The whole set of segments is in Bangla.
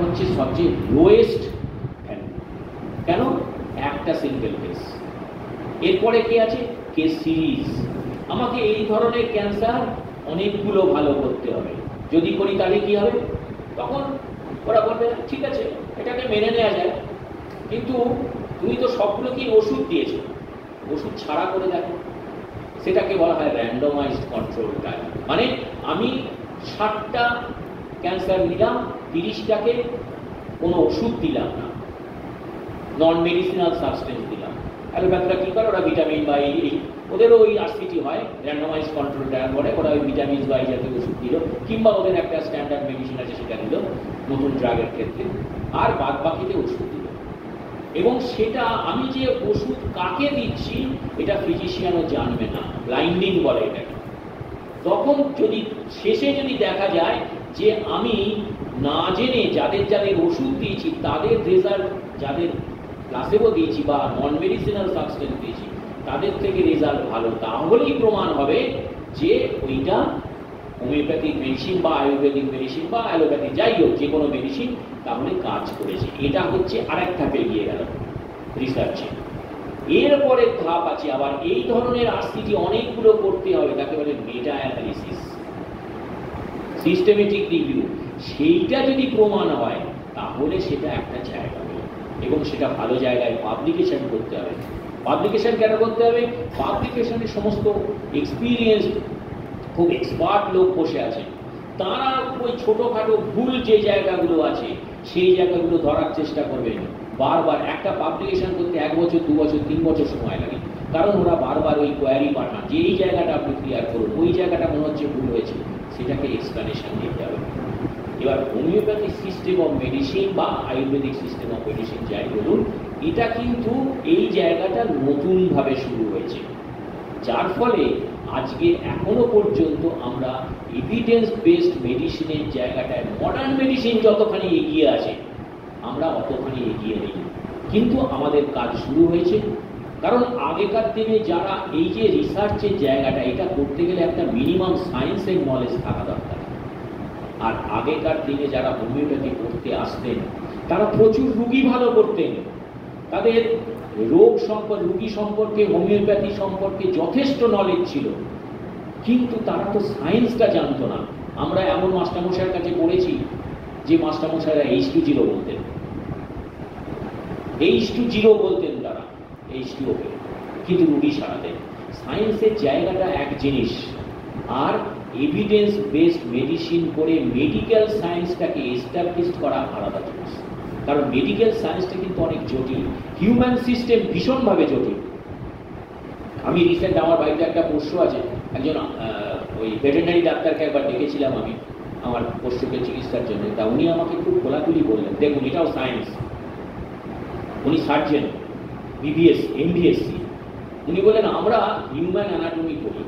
হচ্ছে সবচেয়ে লোয়েস্ট ভ্যালু। কেন? একটা সিঙ্গেল কেস। এরপরে কি আছে? Case series. আমাকে এই ধরনের ক্যান্সার অনেকগুলো ভালো করতে হবে, যদি করি তাহলে কি হবে? তখন ওরা বলবে ঠিক আছে এটাকে মেনে নেওয়া যায়, কিন্তু তুমি তো সবগুলোকেই ওষুধ দিয়েছো, ওষুধ ছাড়া করে দেখো। সেটাকে বলা হয় র্যান্ডমাইজড কন্ট্রোল ট্রায়াল। মানে আমি 60টা ক্যান্সার নিলাম, 30টাকে কোনো ওষুধ দিলাম না, নন মেডিসিনাল সাবস্টেন্স দিলাম। অ্যালোপ্যাথরা কী করে? ওরা ভিটামিন বা এই ওদেরও ওই RCT হয়, র্যান্ডমাইজ কন্ট্রোল ট্রায়াল করে। ওরা ওই ভিটামিন বা এই জাতীয় ওষুধ দিল, কিংবা ওদের একটা স্ট্যান্ডার্ড মেডিসিন আছে সেটা দিল নতুন ড্রাগের ক্ষেত্রে, আর বাদ বাকিতে ওষুধ দিল। এবং সেটা আমি যে ওষুধ কাকে দিচ্ছি এটা ফিজিশিয়ানও জানবে না, ব্লাইন্ডিং বলে এটাকে। তখন যদি শেষে যদি দেখা যায় যে আমি না জেনে যাদের যাদের ওষুধ দিয়েছি তাদের রেজাল্ট, যাদের প্লাসেবো দিয়েছি বা নন মেডিসিনাল সাবস্টেন্স দিয়েছি তাদের থেকে রেজাল্ট ভালো, তাহলেই প্রমাণ হবে যে ওইটা হোমিওপ্যাথিক মেডিসিন বা আয়ুর্বেদিক মেডিসিন বা অ্যালোপ্যাথি যাই হোক যে কোনো মেডিসিন তাহলে কাজ করেছে। এটা হচ্ছে আরেক ধাপে গিয়ে গেল রিসার্চে। এরপরে ধাপ আছে আবার এই ধরনের RCT অনেকগুলো করতে হবে, তাকে বলে মেটা অ্যানালিসিস, সিস্টেমেটিক রিভিউ। সেইটা যদি প্রমাণ হয় তাহলে সেটা একটা জায়গা এবং সেটা ভালো জায়গায় পাবলিকেশন করতে হবে। পাবলিকেশন কেন করতে হবে? পাবলিকেশনের সমস্ত এক্সপিরিয়েন্স খুব এক্সপার্ট লোক বসে আছেন, তারা ওই ছোটোখাটো ভুল যে জায়গাগুলো আছে সেই জায়গাগুলো ধরার চেষ্টা করবেন। বারবার একটা পাবলিকেশন করতে 1 বছর 2 বছর 3 বছর সময় লাগে, কারণ ওরা বারবার ওই কোয়ারি পাঠান যে এই জায়গাটা আপনি ক্লিয়ার করুন, ওই জায়গাটা মনে হচ্ছে ভুল হয়েছে, সেটাকে এক্সপ্লেনেশন দিতে হবে। এবার হোমিওপ্যাথিক সিস্টেম অফ মেডিসিন বা আয়ুর্বেদিক সিস্টেম অফ মেডিসিন যাই বলুন, এটা কিন্তু এই জায়গাটা নতুনভাবে শুরু হয়েছে, যার ফলে আজকে এখনো পর্যন্ত আমরা এভিডেন্স বেসড মেডিসিনের জায়গাটায় মডার্ন মেডিসিন যতখানি এগিয়ে আছে আমরা অতখানি এগিয়ে নেই। কিন্তু আমাদের কাজ শুরু হয়েছে, কারণ আগেকার দিনে যারা এই যে রিসার্চের জায়গাটা এটা করতে গেলে একটা মিনিমাম সায়েন্সের নলেজ থাকা দরকার। আর আগেকার দিনে যারা হোমিওপ্যাথি করতে আসতেন তারা প্রচুর রুগী ভালো করতেন, তাদের রুগী সম্পর্কে হোমিওপ্যাথি সম্পর্কে যথেষ্ট নলেজ ছিল, কিন্তু তারা তো সায়েন্সটা জানতো না। আমরা এমন মাস্টারমশাইয়ের কাছে পড়েছি যে মাস্টারমশাইরা H2O বলতেন, H2O বলতেন তারা, H2O, কিন্তু রুগী সারাতেন। সায়েন্সের জায়গাটা এক জিনিস, আর এভিডেন্স বেসড মেডিসিন করে মেডিকেল সায়েন্সটাকে এস্টাবলিশ করা আলাদা জিনিস। কারণ মেডিকেল সায়েন্সটা কিন্তু অনেক জটিল, হিউম্যান সিস্টেম ভীষণভাবে জটিল। আমি রিসেন্ট আমার বাড়িতে একটা পোষ্য আছে, একজন ওই ভেটেরিনারি ডাক্তারকে একবার ডেকেছিলাম আমি আমার পোষ্যকে চিকিৎসার জন্য। তা উনি আমাকে খুব খোলাখুলি বললেন, দেখুন এটাও সায়েন্স, উনি সার্জেন, BBS MBSc। উনি বললেন আমরা হিউম্যান অ্যানাটমি করি,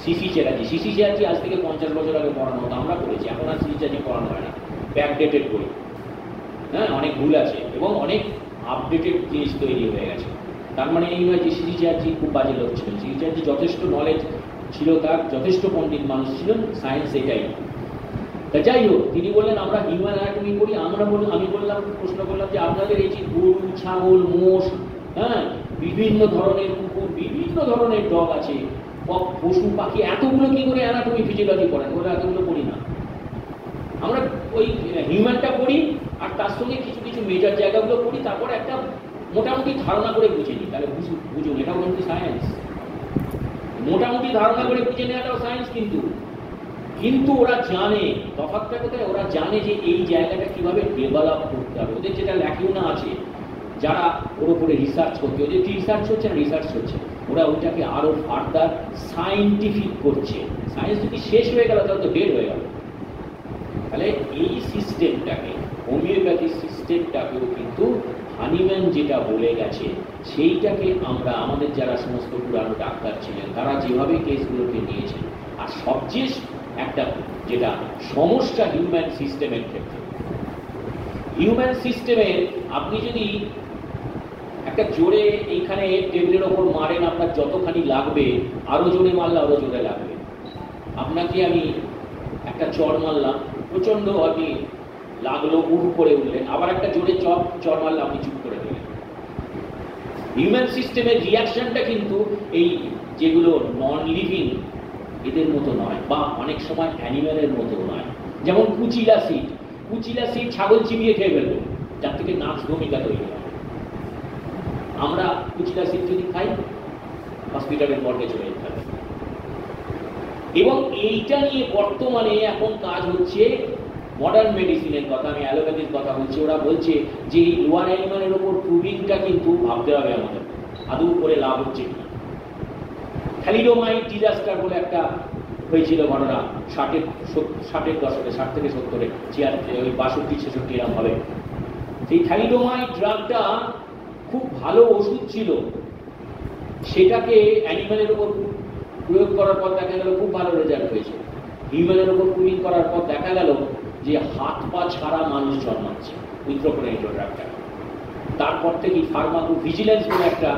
সিসি চ্যাটার্জি আজ থেকে 50 বছর আগে পড়ানো হতো, আমরা করেছি, এখন আর সিসি চ্যাটার্জি পড়ানো হয় না, ব্যাকডেটেড বই। হ্যাঁ, অনেক ভুল আছে এবং অনেক আপডেটেড জিনিস তৈরি হয়ে গেছে। তার মানে এই নয় যে সিসি চ্যাটার্জি খুব বাজে লোক ছিলেন, সিসি চ্যাটার্জি যথেষ্ট নলেজ ছিল, তার যথেষ্ট পণ্ডিত মানুষ ছিলেন, সায়েন্স এটাই। তা যাই হোক, তিনি বললেন আমরা হিউম্যান অ্যানাটমি করি। আমি বললাম, প্রশ্ন করলাম যে আপনাদের এই যে গরু, ছাগল, মোষ, হ্যাঁ, বিভিন্ন ধরনের কুকুর, বিভিন্ন ধরনের ডগ আছে, পশু পাখি, এতগুলো কি করে অ্যানাটমি ফিজিওলজি করেন? বলে এতগুলো করি না, আমরা ওই হিউম্যানটা করি আর তার সঙ্গে কিছু কিছু মেজর জায়গাগুলো করি, তারপরে একটা মোটামুটি ধারণা করে বুঝে নিই। তাহলে বুঝুন এটাও কিন্তু সায়েন্স, মোটামুটি ধারণা করে বুঝে নেওয়াটাও সায়েন্স। কিন্তু ওরা জানে তফাৎটা কোথায়, ওরা জানে যে এই জায়গাটা কিভাবে ডেভেলপ করতে হবে। ওদের যেটা ল্যাকিউনা আছে, যারা ওর উপরে রিসার্চ করতে, ওদের কি রিসার্চ হচ্ছে না রিসার্চ হচ্ছে, ওরা ওইটাকে আরো ফার্দার সায়েন্টিফিক করছে। সায়েন্স যদি শেষ হয়ে গেল তাহলে তো ডেড হয়ে গেল। তাহলে এই সিস্টেমটাকে, হোমিওপ্যাথি সিস্টেমটাকেও কিন্তু হানিম্যান যেটা বলে গেছে সেইটাকে আমরা আমাদের যারা সমস্ত পুরানো ডাক্তার ছিলেন তারা যেভাবে কেসগুলোকে নিয়েছেন, আর সবচেয়ে একটা যেটা সমস্যা হিউম্যান সিস্টেমের ক্ষেত্রে, হিউম্যান সিস্টেমের আপনি যদি একটা জোরে এইখানে টেবিলের ওপর মারেন আপনার যতখানি লাগবে, আরো জোরে মারলে আরো জোরে লাগবে। আপনাকে আমি একটা চড় মারলাম, প্রচন্ড আপনি লাগলো, উড় করে উঠলেন, আবার একটা জোরে চর মারলে আপনি চুপ করে দিলেন। হিউম্যান সিস্টেমের রিয়াকশনটা কিন্তু এই যেগুলো নন লিভিং এদের মতো নয়, বা অনেক সময় অ্যানিম্যালের মতো নয়। যেমন কুচিলা সিড ছাগল চিবিয়ে খেয়ে ফেলবে, যার থেকে নাচ ভূমিকা তৈরি হয়। আমরা কুচিলা সিড যদি খাই, হসপিটালের মর্গে চলে যেতে হবে। এবং এইটা নিয়ে বর্তমানে এখন কাজ হচ্ছে মডার্ন মেডিসিনের কথা, আমি অ্যালোপ্যাথির কথা বলছি। ওরা বলছে যে এই লোয়ার অ্যানিমালের ওপর প্রুভিংটা কিন্তু ভাবতে হবে আমাদের, আদৌ করে লাভ হচ্ছে কিনা। থ্যালিডোমাইড ডিজাস্টার বলে একটা হয়েছিল ঘটনা 60-এর দশকে, 60 থেকে 70-এ, ওই 62-66 এরকম হবে। সেই থ্যালিডোমাইড ড্রাগটা খুব ভালো ওষুধ ছিল, সেটাকে অ্যানিমালের উপর প্রয়োগ করার পর দেখা গেল খুব ভালো রেজাল্ট হয়েছে। হিউম্যানের উপর প্রুভিং করার পর দেখা গেল যে হাত পা ছাড়া মানুষ জন্মাচ্ছে ওই প্রোপোনেন্ট ড্রাগটা। তারপর থেকেই ফার্মাকো ভিজিলেন্স বলে একটা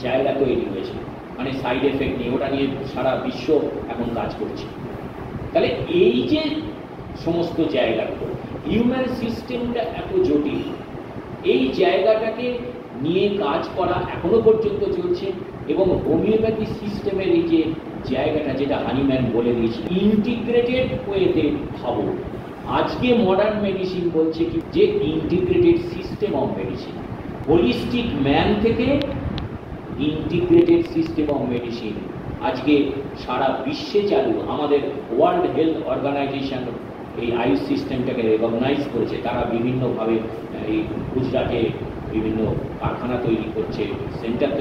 জায়গা তৈরি হয়েছে, মানে সাইড এফেক্ট নিয়ে, ওটা নিয়ে সারা বিশ্ব এখন কাজ করছে। তাহলে এই যে সমস্ত জায়গাগুলো, হিউম্যান সিস্টেমটা এত জটিল, এই জায়গাটাকে নিয়ে কাজ করা এখনো পর্যন্ত চলছে। এবং হোমিওপ্যাথি সিস্টেমের এই যে জায়গাটা, যেটা হানিম্যান বলে দিয়েছে, ইন্টিগ্রেটেড ওয়েতে ভাবো। আজকে মডার্ন মেডিসিন বলছে কি যে integrated system of medicine, holistic man থেকে ইন্টিগ্রেটেড সিস্টেম অফ মেডিসিন আজকে সারা বিশ্বে চালু। আমাদের ওয়ার্ল্ড হেলথ অর্গানাইজেশন এই আয়ুষ সিস্টেমটাকে রেকগনাইজ করেছে। তারা বিভিন্নভাবে এই গুজরাটে বিভিন্ন কারখানা তৈরি করছে, সেন্টার